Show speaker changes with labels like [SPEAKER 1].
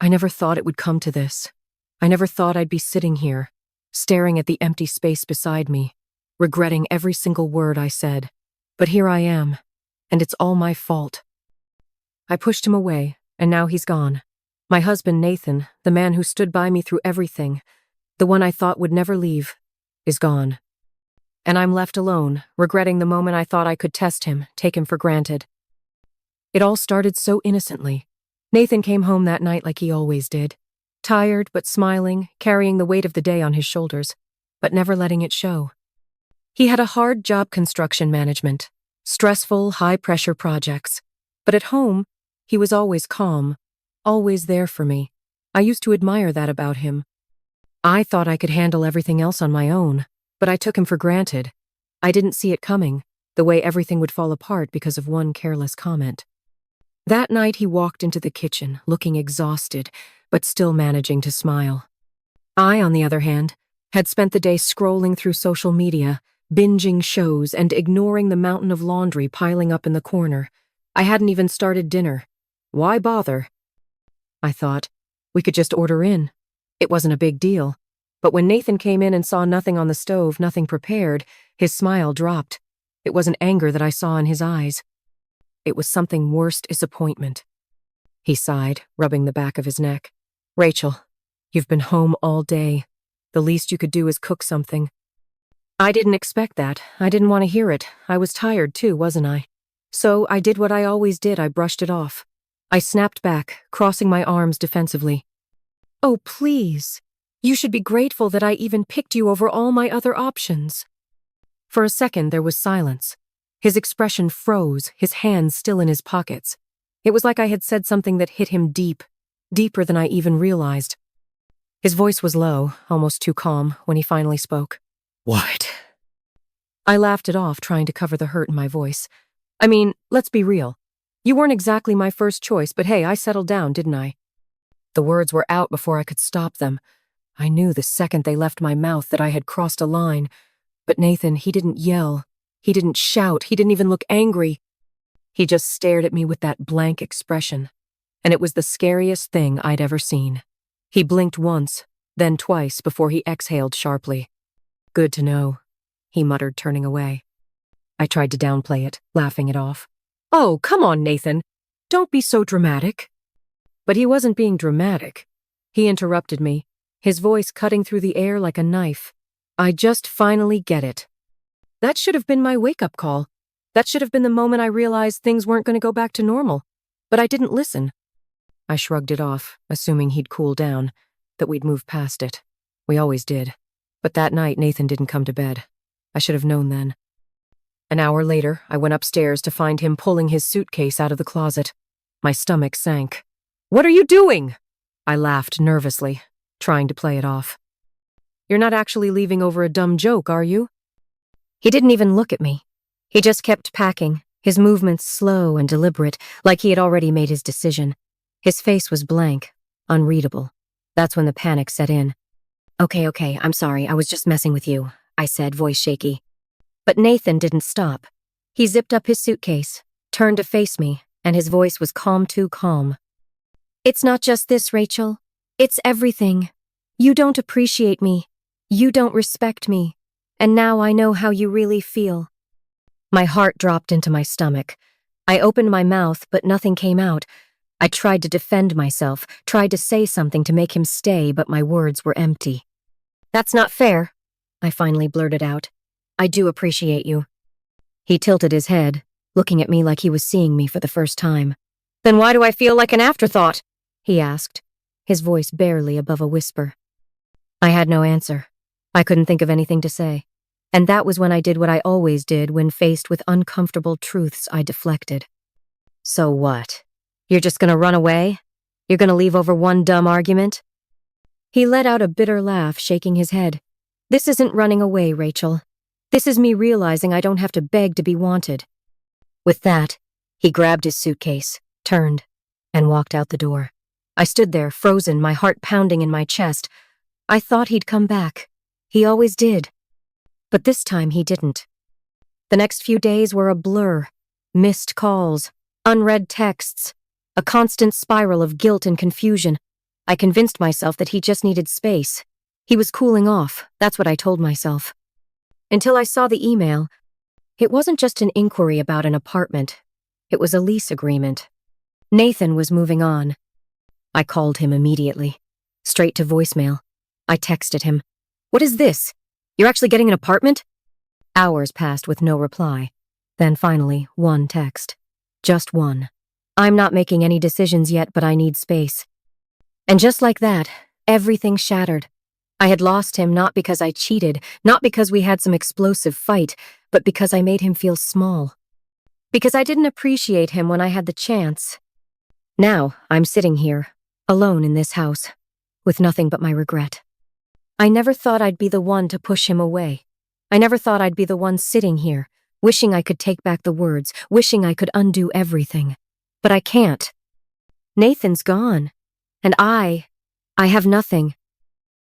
[SPEAKER 1] I never thought it would come to this. I never thought I'd be sitting here, staring at the empty space beside me, regretting every single word I said. But here I am, and it's all my fault. I pushed him away, and now he's gone. My husband, Nathan, the man who stood by me through everything, the one I thought would never leave, is gone. And I'm left alone, regretting the moment I thought I could test him, take him for granted. It all started so innocently. Nathan came home that night like he always did. Tired but smiling, carrying the weight of the day on his shoulders, but never letting it show. He had a hard job, construction management, stressful, high-pressure projects. But at home, he was always calm, always there for me. I used to admire that about him. I thought I could handle everything else on my own, but I took him for granted. I didn't see it coming, the way everything would fall apart because of one careless comment. That night he walked into the kitchen, looking exhausted, but still managing to smile. I, on the other hand, had spent the day scrolling through social media, binging shows, and ignoring the mountain of laundry piling up in the corner. I hadn't even started dinner. Why bother? I thought, we could just order in. It wasn't a big deal. But when Nathan came in and saw nothing on the stove, nothing prepared, his smile dropped. It wasn't anger that I saw in his eyes. It was something worse, disappointment. He sighed, rubbing the back of his neck. Rachel, you've been home all day. The least you could do is cook something. I didn't expect that. I didn't want to hear it. I was tired too, wasn't I? So I did what I always did. I brushed it off. I snapped back, crossing my arms defensively. Oh, please. You should be grateful that I even picked you over all my other options. For a second, there was silence. His expression froze, his hands still in his pockets. It was like I had said something that hit him deep, deeper than I even realized. His voice was low, almost too calm, when he finally spoke. What? I laughed it off, trying to cover the hurt in my voice. I mean, let's be real. You weren't exactly my first choice, but hey, I settled down, didn't I? The words were out before I could stop them. I knew the second they left my mouth that I had crossed a line. But Nathan, he didn't yell. He didn't shout. He didn't even look angry. He just stared at me with that blank expression. And it was the scariest thing I'd ever seen. He blinked once, then twice before he exhaled sharply. Good to know, he muttered, turning away. I tried to downplay it, laughing it off. Oh, come on, Nathan. Don't be so dramatic. But he wasn't being dramatic. He interrupted me, his voice cutting through the air like a knife. I just finally get it. That should have been my wake-up call. That should have been the moment I realized things weren't going to go back to normal. But I didn't listen. I shrugged it off, assuming he'd cool down, that we'd move past it. We always did. But that night, Nathan didn't come to bed. I should have known then. An hour later, I went upstairs to find him pulling his suitcase out of the closet. My stomach sank. What are you doing? I laughed nervously, trying to play it off. You're not actually leaving over a dumb joke, are you? He didn't even look at me. He just kept packing, his movements slow and deliberate, like he had already made his decision. His face was blank, unreadable. That's when the panic set in. Okay, I'm sorry, I was just messing with you, I said, voice shaky. But Nathan didn't stop. He zipped up his suitcase, turned to face me, and his voice was calm, too calm. It's not just this, Rachel. It's everything. You don't appreciate me. You don't respect me. And now I know how you really feel. My heart dropped into my stomach. I opened my mouth, but nothing came out. I tried to defend myself, tried to say something to make him stay, but my words were empty. That's not fair, I finally blurted out. I do appreciate you. He tilted his head, looking at me like he was seeing me for the first time. Then why do I feel like an afterthought? He asked, his voice barely above a whisper. I had no answer. I couldn't think of anything to say. And that was when I did what I always did when faced with uncomfortable truths. I deflected. So what? You're just gonna run away? You're gonna leave over one dumb argument? He let out a bitter laugh, shaking his head. This isn't running away, Rachel. This is me realizing I don't have to beg to be wanted. With that, he grabbed his suitcase, turned, and walked out the door. I stood there, frozen, my heart pounding in my chest. I thought he'd come back. He always did. But this time he didn't. The next few days were a blur. Missed calls, unread texts, a constant spiral of guilt and confusion. I convinced myself that he just needed space. He was cooling off, that's what I told myself. Until I saw the email. It wasn't just an inquiry about an apartment. It was a lease agreement. Nathan was moving on. I called him immediately. Straight to voicemail. I texted him. "What is this? You're actually getting an apartment?" Hours passed with no reply. Then finally, one text. Just one. "I'm not making any decisions yet, but I need space." And just like that, everything shattered. I had lost him not because I cheated, not because we had some explosive fight, but because I made him feel small. Because I didn't appreciate him when I had the chance. Now, I'm sitting here, alone in this house, with nothing but my regret. I never thought I'd be the one to push him away. I never thought I'd be the one sitting here, wishing I could take back the words, wishing I could undo everything. But I can't. Nathan's gone. And I have nothing.